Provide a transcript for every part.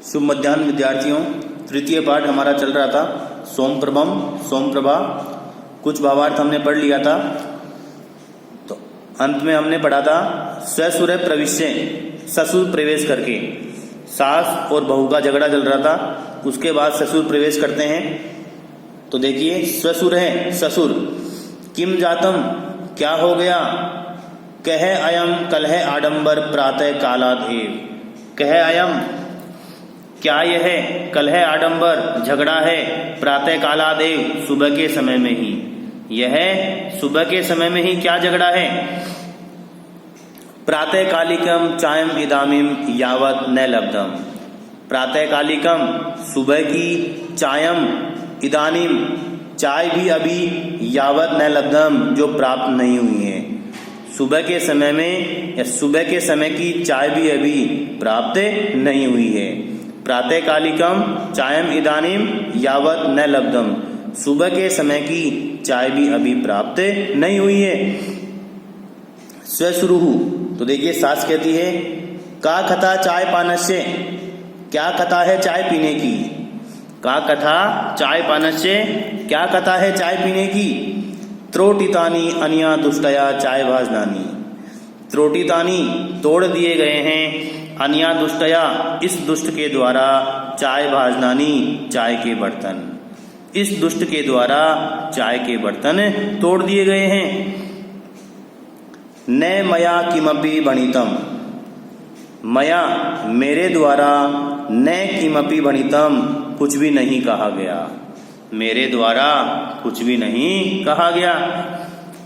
शुभ मध्याह्न विद्यार्थियों। तृतीय पाठ हमारा चल रहा था सोमप्रभम सोमप्रभा। कुछ भावार्थ हमने पढ़ लिया था। तो अंत में हमने पढ़ा था स्वसुर प्रविश्य, ससुर प्रवेश करके। सास और बहू का झगड़ा चल रहा था, उसके बाद ससुर प्रवेश करते हैं। तो देखिए स्वसुर है ससुर। किम जातम क्या हो गया, कह अयम कलह आडंबर प्रातः कालाद एव। कह अयम क्या यह है, कलह आडंबर झगड़ा है, प्रातः कालादेव सुबह के समय में ही। यह सुबह के समय में ही क्या झगड़ा है। प्रातः कालिकम चायम इदामीम यावत न लब्धम। प्रातः कालिकम सुबह की, चायम इदानीम चाय भी अभी, यावत न लब्धम जो प्राप्त नहीं हुई है। सुबह के समय में या सुबह के समय की चाय भी अभी प्राप्त नहीं हुई है। प्रातः कालिकम चायम इदानीम यावत न लब्धम, सुबह के समय की चाय भी अभी प्राप्त नहीं हुई है। स्वसुरुहु, तो देखिए सास कहती है का कथा चाय पानस्य, क्या कथा है चाय पीने की। का कथा चाय पानस्य, क्या कथा है चाय पीने की। त्रोटितानी अनिया दुष्टया चाय भाजनानी। त्रोटितानी तोड़ दिए गए हैं, अनिया दुष्टया इस दुष्ट के द्वारा, चाय भाजनानी चाय के बर्तन। इस दुष्ट के द्वारा चाय के बर्तन तोड़ दिए गए हैं। न मया किमपि भणितम, मया मेरे द्वारा, न किमपि भणितम कुछ भी नहीं कहा गया, मेरे द्वारा कुछ भी नहीं कहा गया।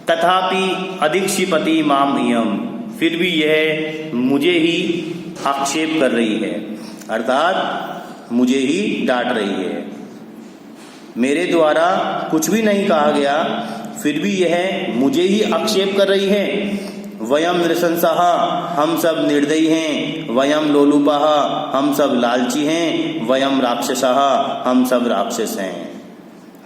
तथापि अधिक्षिपति माम इयम, फिर भी यह मुझे ही आक्षेप कर रही है, अर्थात मुझे ही डांट रही है। मेरे द्वारा कुछ भी नहीं कहा गया, फिर भी यह मुझे ही आक्षेप कर रही है। वयम नृशंसः, हम सब निर्दयी हैं। वयम लोलुपः, हम सब लालची हैं। वयम राक्षसः, हम सब राक्षस हैं।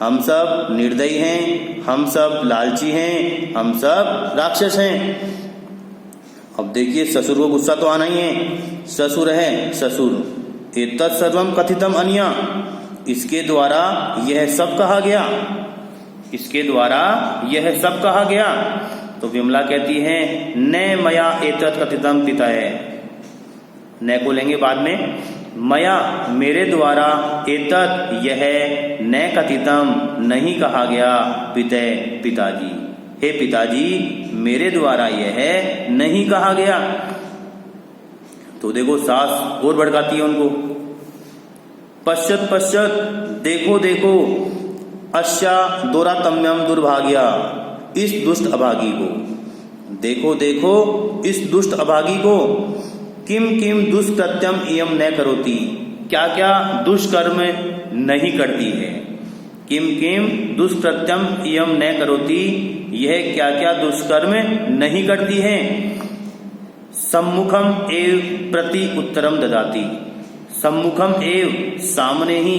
हम सब निर्दयी हैं, हम सब लालची हैं, हम सब राक्षस हैं। अब देखिए ससुर को गुस्सा तो आना ही है। ससुर है ससुर, एतत् सर्वम कथितम अन्या, इसके द्वारा यह सब कहा गया, इसके द्वारा यह सब कहा गया। तो विमला कहती है न मया एतत् कथितम पितः, न को लेंगे बाद में। मया मेरे द्वारा, एतत् यह, न कथितम नहीं कहा गया, पितः पिताजी, हे पिताजी मेरे द्वारा यह नहीं कहा गया। तो देखो सास और भड़काती है उनको। पश्चात पश्चात देखो देखो, अश्या दोरातम्यम दुर्भाग्या, इस दुष्ट अभागी को। देखो देखो इस दुष्ट अभागी को। किम किम दुष्कृत्यम इयम न करोति, क्या क्या दुष्कर्म नहीं करती है। किम किम दुष्कृत्यम इयम न करोति, यह क्या क्या दुष्कर्म नहीं करती है। सम्मुखम एव प्रति उत्तरम ददाति, सम्मुखम एव सामने ही,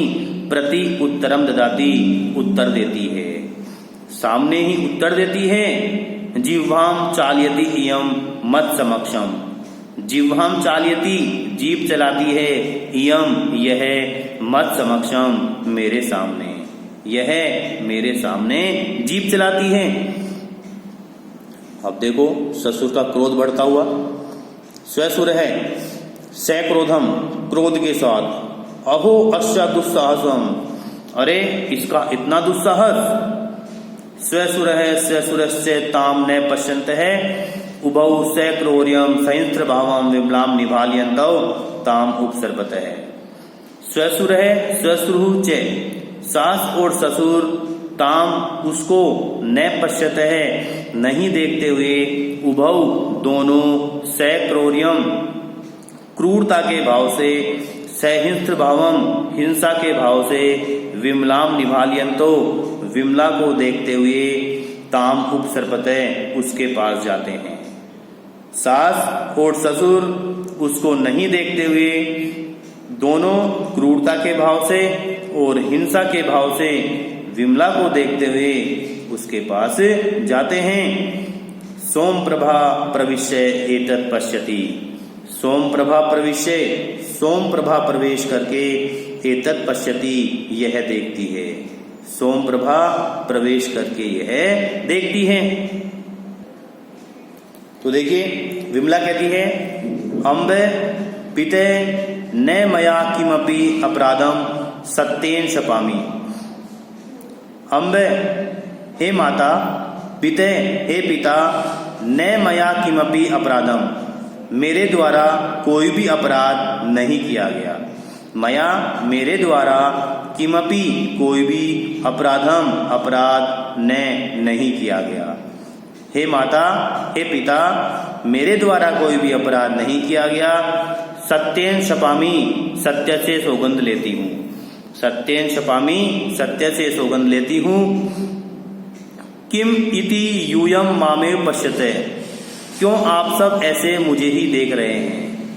प्रति उत्तरम ददाति उत्तर देती है, सामने ही उत्तर देती है। जिह्वाम चालयति इयम मत समक्षम, जिह्वाम चालयति जीभ चलाती है, इयम यह, मत समक्षम मेरे सामने, यह मेरे सामने जीभ चलाती है। अब देखो ससुर का क्रोध बढ़ता हुआ। स्वसुर है सक्रोधम, क्रोध के साथ। अहो अश्या दुस्साहसम, अरे इसका इतना दुस्साहस। स्वसुर है स्वसुरस्य ताम न पश्यन्त है, उभौ सक्रौर्यम सहस्त्र भावम विमलाम निभालयन्तौ ताम उपसर्पत है। स्वसुर है स्वसुरु च, सास और ससुर, ताम उसको, न पश्यत है नहीं देखते हुए, उभौ दोनों, सक्रौर्यम क्रूरता के भाव से, सहस्त्र भावम हिंसा के भाव से, विमलाम निभालयन्तो विमला को देखते हुए, ताम उपसर्पते उसके पास जाते हैं। सास और ससुर उसको नहीं देखते हुए, दोनों क्रूरता के भाव से और हिंसा के भाव से विमला को देखते हुए उसके पास जाते हैं। सोम प्रभा प्रविश्य एतत् पश्यति, सोम प्रभा प्रविश्य, सोम प्रभा प्रवेश करके एतत् पश्यति, यह देखती है। सोम प्रभा प्रवेश करके यह देखती है। तो देखिए विमला कहती है अम्ब पिते न मया किमपि अपराधम सत्येन शपामि। अम्ब हे माता, पिते हे पिता, न मया किमपि अपराधम, मेरे द्वारा कोई भी अपराध नहीं किया गया। मया मेरे द्वारा, किमपि कोई भी, अपराधम अपराध नहीं किया गया। हे माता हे पिता, मेरे द्वारा कोई भी अपराध नहीं किया गया। सत्येन शपामि, सत्य से सौगंध लेती हूँ। सत्येन शपामि, सत्य से सौगंध लेती हूँ। किम इति यूयम मामेव पश्यते, क्यों आप सब ऐसे मुझे ही देख रहे हैं?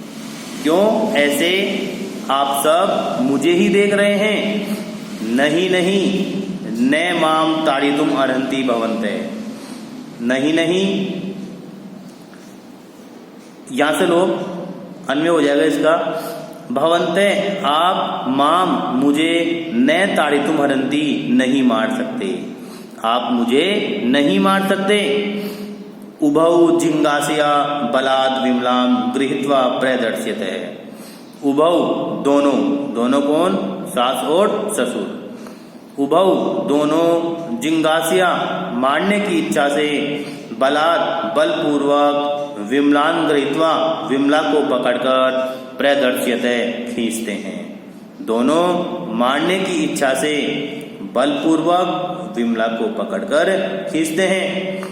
क्यों ऐसे आप सब मुझे ही देख रहे हैं? नहीं नहीं, न माम ताड़ितुम अर्हन्ति भवन्ते। नहीं नहीं, यहां से लोग अन्वय हो जाएगा इसका। भवन्ते आप, माम मुझे, न ताड़ितुम अर्हन्ति नहीं मार सकते। आप मुझे नहीं मार सकते। उभौ जिंगासिया बलाद विमलाम गृहीत्वा प्रदर्श्यते। उभौ दोनों, दोनों कौन? सास और ससुर। उभौ दोनों, जिंगासिया मारने की इच्छा से, बलात् बलपूर्वक, विमलान गृहीत्वा विमला को पकड़कर, प्रदर्श्यते खींचते हैं। दोनों मारने की इच्छा से बलपूर्वक विमला को पकड़कर खींचते हैं।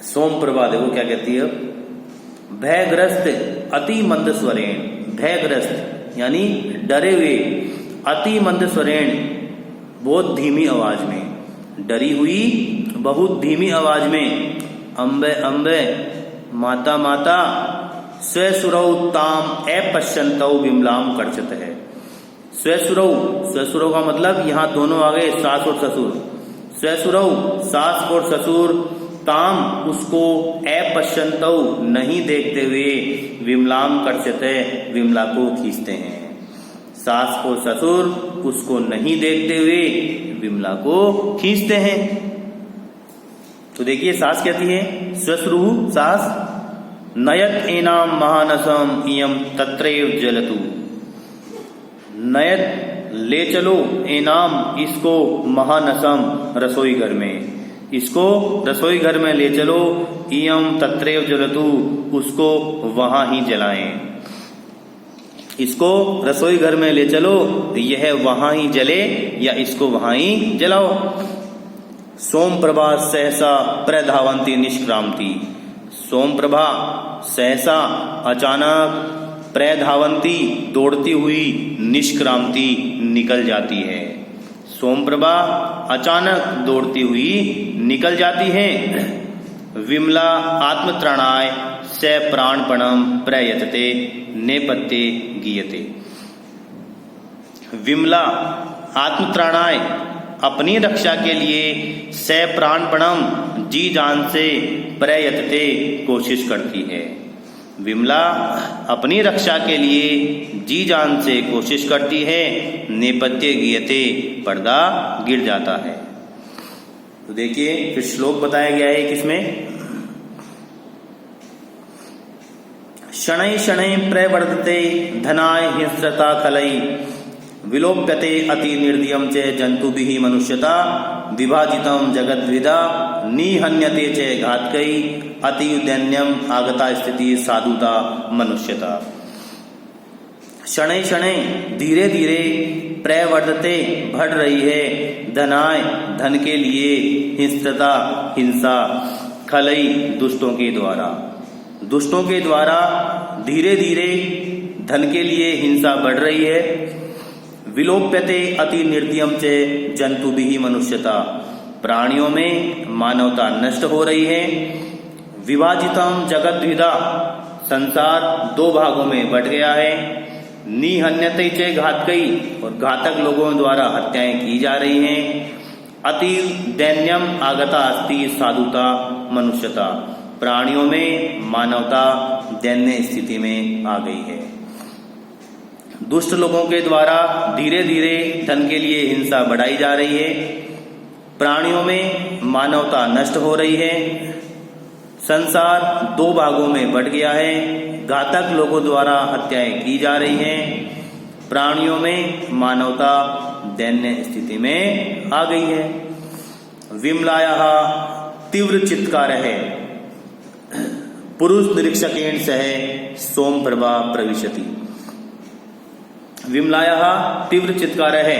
सोम प्रभा देखो क्या कहती है, भयग्रस्त अति मंद स्वरेण। भयग्रस्त यानी डरे हुए, अति मंद स्वरेण बहुत धीमी आवाज में, डरी हुई बहुत धीमी आवाज में, अम्बे अम्बे माता माता, स्वसुरौ ताम अपश्यन्तौ विमलाम कर्षत है। स्वसुरौ, स्वसुरौ का मतलब यहाँ दोनों आ गए, सास और ससुर। स्वसुरौ सास और ससुर, ताम उसको, अपश्यन्तौ नहीं देखते हुए, विमलाम कर्षते विमला को खींचते हैं। सास और ससुर उसको नहीं देखते हुए विमला को खींचते हैं। तो देखिए सास कहती है, स्वश्रु सास, नयत एनाम महानसम इयम तत्रैव जलतु। नयत ले चलो, एनाम इसको, महानसम रसोई घर में, इसको रसोई घर में ले चलो, इयम तत्रैव जलतु उसको वहां ही जलाएं। इसको रसोई घर में ले चलो, यह वहां ही जले या इसको वहां ही जलाओ। सोम प्रभा सहसा प्रधावंती निष्क्रांति। सोम प्रभा सहसा अचानक, प्रधावंती दौड़ती हुई, निष्क्रांति निकल जाती है। सोम प्रभा अचानक दौड़ती हुई निकल जाती है। विमला आत्मत्राणाय स प्राणपणम प्रयतते नेपथ्ये गीयते। विमला आत्मत्राणाय अपनी रक्षा के लिए, स प्राणपणम जी जान से, प्रयतते कोशिश करती है। विमला अपनी रक्षा के लिए जी जान से कोशिश करती है। नेपथ्ये गीयते पर्दा गिर जाता है। तो देखिए फिर श्लोक बताया गया है किसमें, शनै शनै प्रवर्तते धनाय हिंस्रता खलै, विलोप्यते अति निर्दयं च जंतुभिः मनुष्यता, विभाजितं जगद्विदा निहन्यते च घातकै, अति दैन्यम आगता स्थिति साधुता मनुष्यता। शनै शनै धीरे धीरे, प्रवर्तते बढ़ रही है, धनाय धन के लिए, हिंस्रता हिंसा, खलै दुष्टों के द्वारा, दुष्टों के द्वारा धीरे धीरे धन के लिए हिंसा बढ़ रही है। विलोप्यते अति निर्दयम च जंतुभिः मनुष्यता, प्राणियों में मानवता नष्ट हो रही है। विभाजितम जगद्विदा, संसार दो भागों में बट गया है। निहन्यते च घातकै, और घातक लोगों द्वारा हत्याएं की जा रही हैं। अति दैन्यम आगता अस्ति साधुता मनुष्यता, प्राणियों में मानवता दैन्य स्थिति में आ गई है। दुष्ट लोगों के द्वारा धीरे धीरे धन के लिए हिंसा बढ़ाई जा रही है। प्राणियों में मानवता नष्ट हो रही है। संसार दो भागों में बंट गया है। घातक लोगों द्वारा हत्याएं की जा रही हैं। प्राणियों में मानवता दैन्य स्थिति में आ गई है। विमलायाः तीव्र चित्कार है पुरुष निरीक्षकेण सह सोमप्रभा प्रविशति। विमलायाः तीव्र चित्कार है,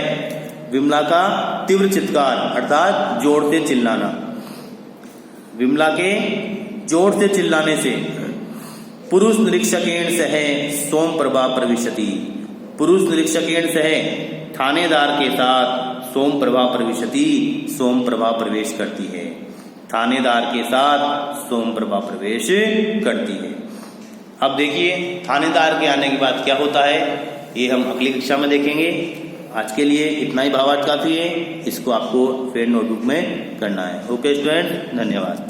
विमला का तीव्र चित्कार अर्थात जोर से चिल्लाना। विमला के जोर से चिल्लाने से पुरुष निरीक्षकेण सह सोमप्रभा प्रविशति। पुरुष निरीक्षकेण सह थानेदार के साथ सोमप्रभा प्रविशति, सोमप्रभा प्रवेश करती है। थानेदार के साथ सोमप्रभा प्रवेश करती है। अब देखिए थानेदार के आने के बाद क्या होता है, ये हम अगली कक्षा में देखेंगे। आज के लिए इतना ही भावार्थ काफी है। इसको आपको फिर नोटबुक में करना है। ओके स्टूडेंट, धन्यवाद।